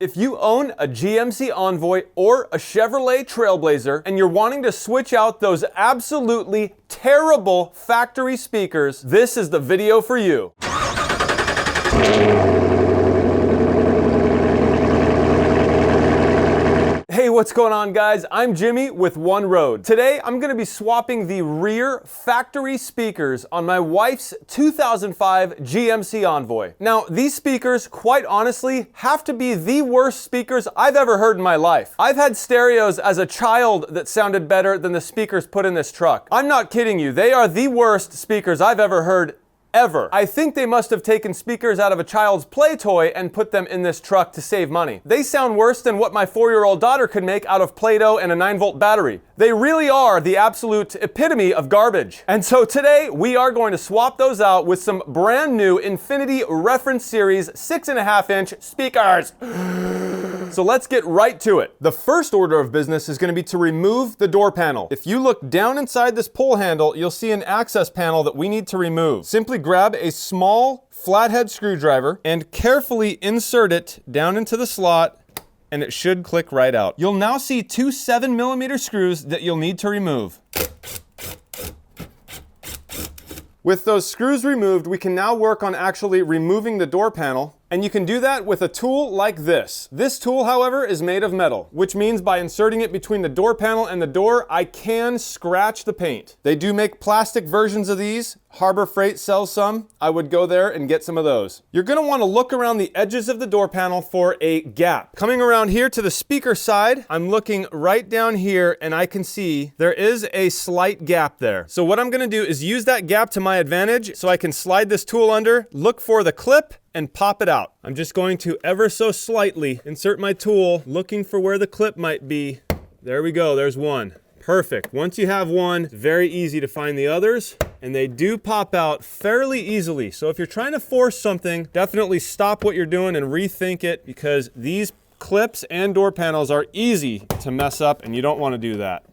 If you own a GMC Envoy or a Chevrolet Trailblazer and you're wanting to switch out those absolutely terrible factory speakers, this is the video for you. Hey, what's going on, guys? I'm Jimmy with One Road. Today, I'm going to be swapping the rear factory speakers on my wife's 2005 GMC Envoy. Now, these speakers, quite honestly, have to be the worst speakers I've ever heard in my life. I've had stereos as a child that sounded better than the speakers put in this truck. I'm not kidding you. They are the worst speakers I've ever heard ever. I think they must have taken speakers out of a child's play toy and put them in this truck to save money. They sound worse than what my 4-year-old daughter could make out of Play-Doh and a 9-volt battery. They really are the absolute epitome of garbage. And so today we are going to swap those out with some brand new Infinity Reference Series 6.5-inch speakers. So let's get right to it. The first order of business is going to be to remove the door panel. If you look down inside this pull handle, you'll see an access panel that we need to remove. Simply grab a small flathead screwdriver and carefully insert it down into the slot, and it should click right out. You'll now see two 7mm screws that you'll need to remove. With those screws removed, we can now work on actually removing the door panel. And you can do that with a tool like this. This tool, however, is made of metal, which means by inserting it between the door panel and the door, I can scratch the paint. They do make plastic versions of these. Harbor Freight sells some. I would go there and get some of those. You're gonna wanna look around the edges of the door panel for a gap. Coming around here to the speaker side, I'm looking right down here and I can see there is a slight gap there. So what I'm gonna do is use that gap to my advantage so I can slide this tool under, look for the clip, and pop it out. I'm just going to ever so slightly insert my tool, looking for where the clip might be. There we go, there's one. Perfect. Once you have one, it's very easy to find the others, and they do pop out fairly easily. So if you're trying to force something, definitely stop what you're doing and rethink it, because these clips and door panels are easy to mess up, and you don't want to do that.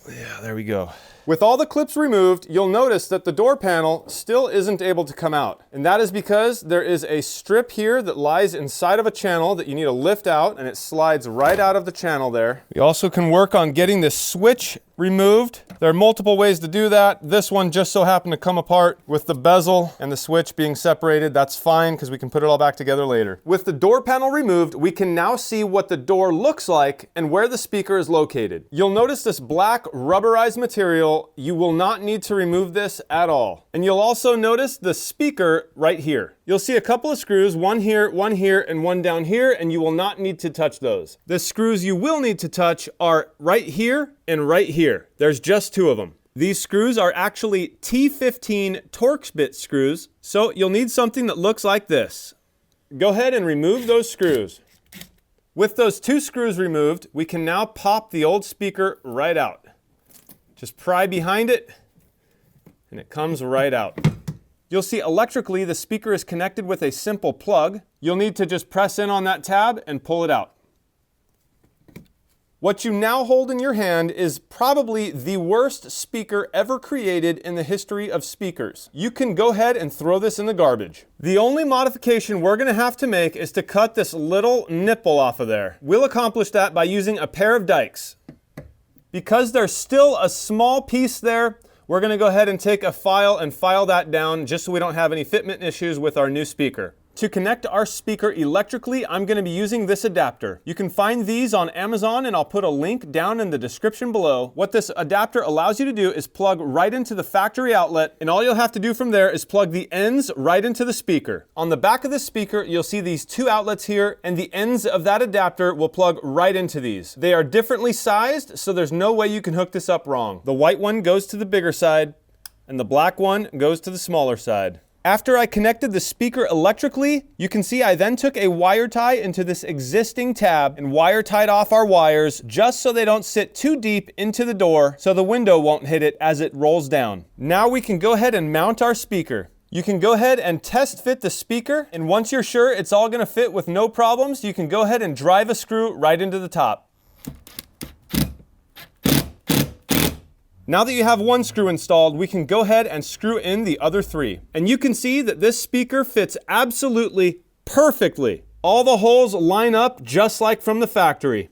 Yeah, there we go. With all the clips removed, you'll notice that the door panel still isn't able to come out. And that is because there is a strip here that lies inside of a channel that you need to lift out, and it slides right out of the channel there. We also can work on getting this switch removed. There are multiple ways to do that. This one just so happened to come apart with the bezel and the switch being separated. That's fine because we can put it all back together later. With the door panel removed, we can now see what the door looks like and where the speaker is located. You'll notice this black rubberized material. You will not need to remove this at all. And you'll also notice the speaker right here. You'll see a couple of screws, one here, and one down here, and you will not need to touch those. The screws you will need to touch are right here and right here. There's just two of them. These screws are actually T15 Torx bit screws, so you'll need something that looks like this. Go ahead and remove those screws. With those two screws removed, we can now pop the old speaker right out. Just pry behind it, and it comes right out. You'll see electrically the speaker is connected with a simple plug. You'll need to just press in on that tab and pull it out. What you now hold in your hand is probably the worst speaker ever created in the history of speakers. You can go ahead and throw this in the garbage. The only modification we're gonna have to make is to cut this little nipple off of there. We'll accomplish that by using a pair of dikes. Because there's still a small piece there, we're gonna go ahead and take a file and file that down just so we don't have any fitment issues with our new speaker. To connect our speaker electrically, I'm going to be using this adapter. You can find these on Amazon, and I'll put a link down in the description below. What this adapter allows you to do is plug right into the factory outlet, and all you'll have to do from there is plug the ends right into the speaker. On the back of the speaker, you'll see these two outlets here, and the ends of that adapter will plug right into these. They are differently sized, so there's no way you can hook this up wrong. The white one goes to the bigger side, and the black one goes to the smaller side. After I connected the speaker electrically, you can see I then took a wire tie into this existing tab and wire tied off our wires just so they don't sit too deep into the door so the window won't hit it as it rolls down. Now we can go ahead and mount our speaker. You can go ahead and test fit the speaker, and once you're sure it's all gonna fit with no problems, you can go ahead and drive a screw right into the top. Now that you have one screw installed, we can go ahead and screw in the other three. And you can see that this speaker fits absolutely perfectly. All the holes line up just like from the factory.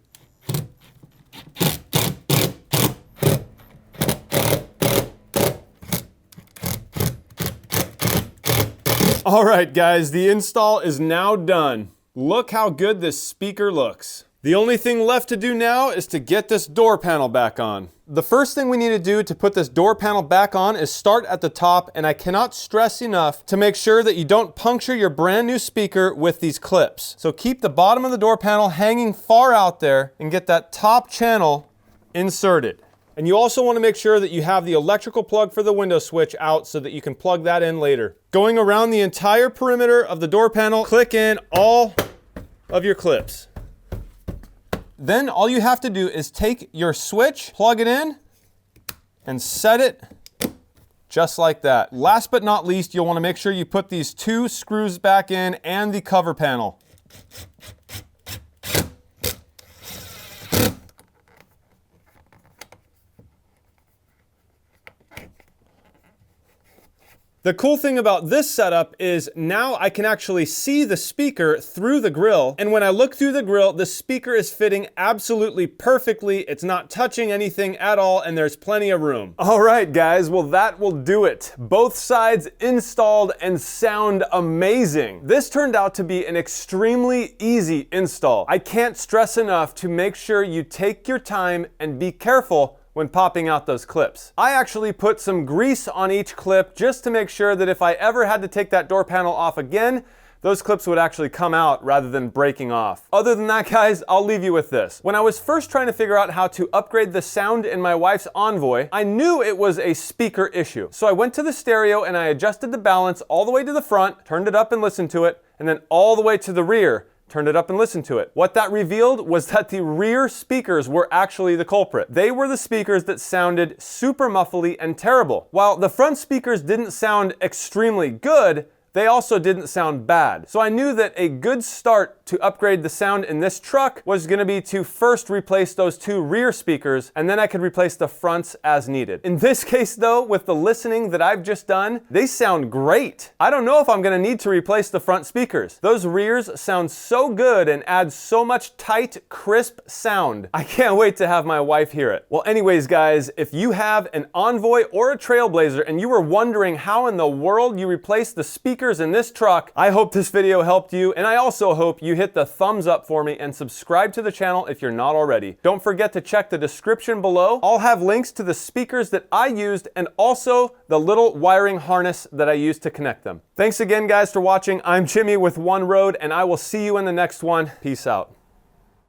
All right, guys, the install is now done. Look how good this speaker looks. The only thing left to do now is to get this door panel back on. The first thing we need to do to put this door panel back on is start at the top, and I cannot stress enough to make sure that you don't puncture your brand new speaker with these clips. So keep the bottom of the door panel hanging far out there and get that top channel inserted. And you also want to make sure that you have the electrical plug for the window switch out so that you can plug that in later. Going around the entire perimeter of the door panel, click in all of your clips. Then all you have to do is take your switch, plug it in, and set it just like that. Last but not least, you'll want to make sure you put these 2 screws back in and the cover panel. The cool thing about this setup is now I can actually see the speaker through the grill, and when I look through the grill, the speaker is fitting absolutely perfectly. It's not touching anything at all, and there's plenty of room. All right, guys, well, that will do it. Both sides installed and sound amazing. This turned out to be an extremely easy install. I can't stress enough to make sure you take your time and be careful when popping out those clips. I actually put some grease on each clip just to make sure that if I ever had to take that door panel off again, those clips would actually come out rather than breaking off. Other than that, guys, I'll leave you with this. When I was first trying to figure out how to upgrade the sound in my wife's Envoy, I knew it was a speaker issue. So I went to the stereo and I adjusted the balance all the way to the front, turned it up and listened to it, and then all the way to the rear, turned it up and listened to it. What that revealed was that the rear speakers were actually the culprit. They were the speakers that sounded super muffly and terrible. While the front speakers didn't sound extremely good, they also didn't sound bad. So I knew that a good start to upgrade the sound in this truck was gonna be to first replace those 2 rear speakers, and then I could replace the fronts as needed. In this case though, with the listening that I've just done, they sound great. I don't know if I'm gonna need to replace the front speakers. Those rears sound so good and add so much tight, crisp sound. I can't wait to have my wife hear it. Well, anyways, guys, if you have an Envoy or a Trailblazer and you were wondering how in the world you replace the speakers in this truck, I hope this video helped you, and I also hope you hit the thumbs up for me and subscribe to the channel if you're not already. Don't forget to check the description below. I'll have links to the speakers that I used and also the little wiring harness that I used to connect them. Thanks again, guys, for watching. I'm Jimmy with One Road, and I will see you in the next one. Peace out.